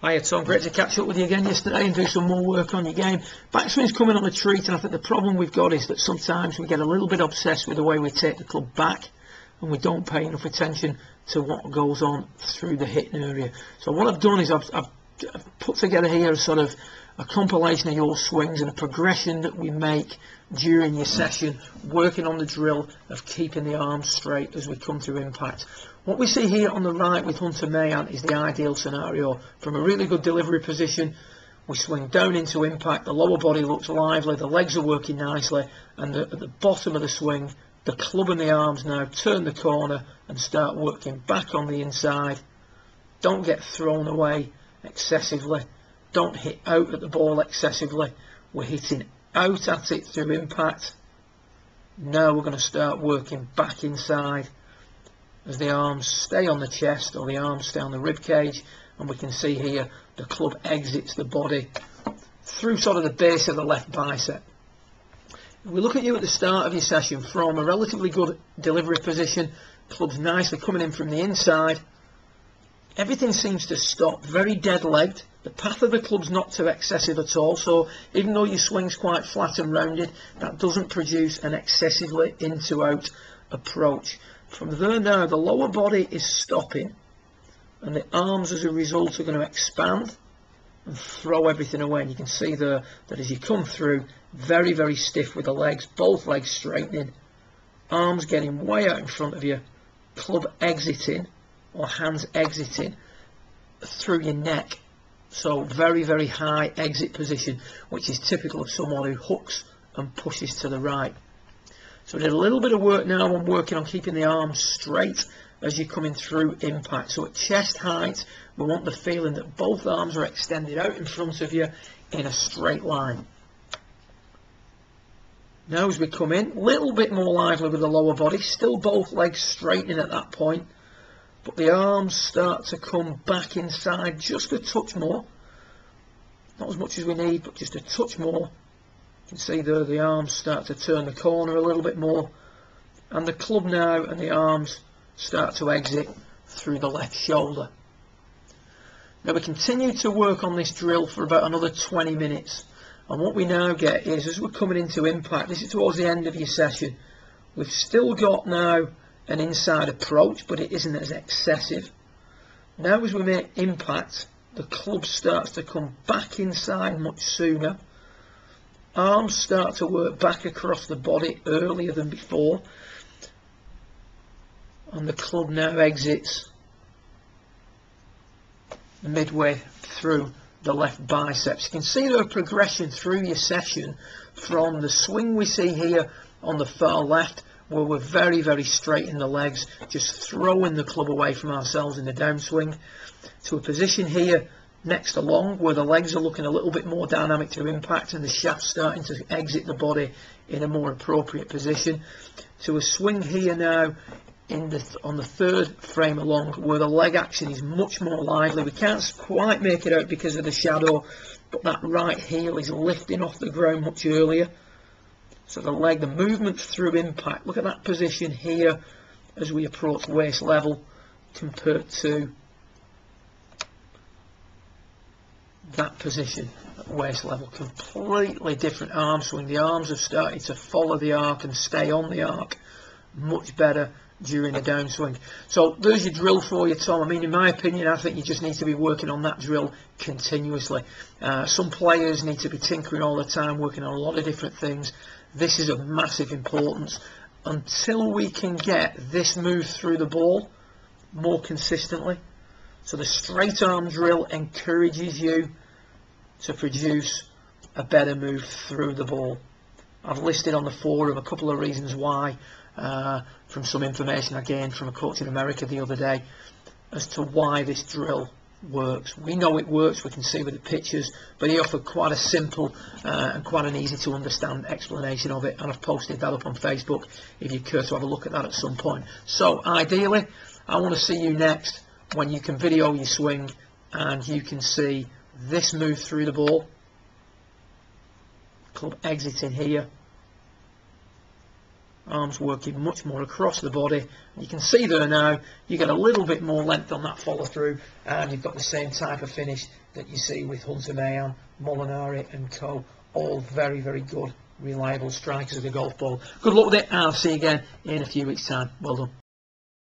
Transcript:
Hiya Tom, great to catch up with you again yesterday and do some more work on your game. Backswing's coming on a treat, and I think the problem we've got is that sometimes we get a little bit obsessed with the way we take the club back and we don't pay enough attention to what goes on through the hitting area. So what I've done is I've put together here a sort of a compilation of your swings and a progression that we make during your session, working on the drill of keeping the arms straight as we come through impact. What we see here on the right with Hunter Mahan is the ideal scenario. From a really good delivery position, we swing down into impact, the lower body looks lively, the legs are working nicely, and at the bottom of the swing, the club and the arms now turn the corner and start working back on the inside. Don't get thrown away excessively. Don't hit out at the ball excessively. We're hitting out at it through impact. Now we're going to start working back inside as the arms stay on the chest or the arms stay on the rib cage, and we can see here the club exits the body through sort of the base of the left bicep. If we look at you at the start of your session from a relatively good delivery position, club's nicely coming in from the inside, everything seems to stop, very dead-legged. The path of the club's not too excessive at all, so even though your swing's quite flat and rounded, that doesn't produce an excessively into-out approach. From there now, the lower body is stopping, and the arms as a result are going to expand and throw everything away. And you can see there that as you come through, very, very stiff with the legs, both legs straightening, arms getting way out in front of you, club exiting or hands exiting through your neck. So very, very high exit position, which is typical of someone who hooks and pushes to the right. So we did a little bit of work now on working on keeping the arms straight as you're coming through impact. So at chest height, we want the feeling that both arms are extended out in front of you in a straight line. Now as we come in, a little bit more lively with the lower body, still both legs straightening at that point, but the arms start to come back inside just a touch more. Not as much as we need, but just a touch more. You can see there the arms start to turn the corner a little bit more, and the club now and the arms start to exit through the left shoulder. Now we continue to work on this drill for about another 20 minutes, and what we now get is, as we're coming into impact, this is towards the end of your session, we've still got now an inside approach, but it isn't as excessive. Now as we make impact, the club starts to come back inside much sooner. Arms start to work back across the body earlier than before, and the club now exits midway through the left biceps. You can see the progression through your session from the swing we see here on the far left, where we're very, very straight in the legs, just throwing the club away from ourselves in the downswing, to a position here next along where the legs are looking a little bit more dynamic to impact and the shaft starting to exit the body in a more appropriate position, to a swing here now on the third frame along where the leg action is much more lively. We can't quite make it out because of the shadow, but that right heel is lifting off the ground much earlier. So the leg, the movement through impact, look at that position here as we approach waist level compared to that position at waist level. Completely different arm swing. The arms have started to follow the arc and stay on the arc much better during the downswing. So there's your drill for you, Tom. I mean, in my opinion, I think you just need to be working on that drill continuously. Some players need to be tinkering all the time, working on a lot of different things. This is of massive importance. Until we can get this move through the ball more consistently. So the straight arm drill encourages you to produce a better move through the ball. I've listed on the forum a couple of reasons why, from some information I gained from a coach in America the other day, as to why this drill works. We know it works, we can see with the pictures, but he offered quite a simple and quite an easy to understand explanation of it, and I've posted that up on Facebook if you care to have a look at that at some point. So ideally, I want to see you next when you can video your swing and you can see this move through the ball, club exiting here, arms working much more across the body. You can see there now, you get a little bit more length on that follow through, and you've got the same type of finish that you see with Hunter Mayan, Molinari and co. All very, very good, reliable strikers of the golf ball. Good luck with it, and I'll see you again in a few weeks' time. Well done.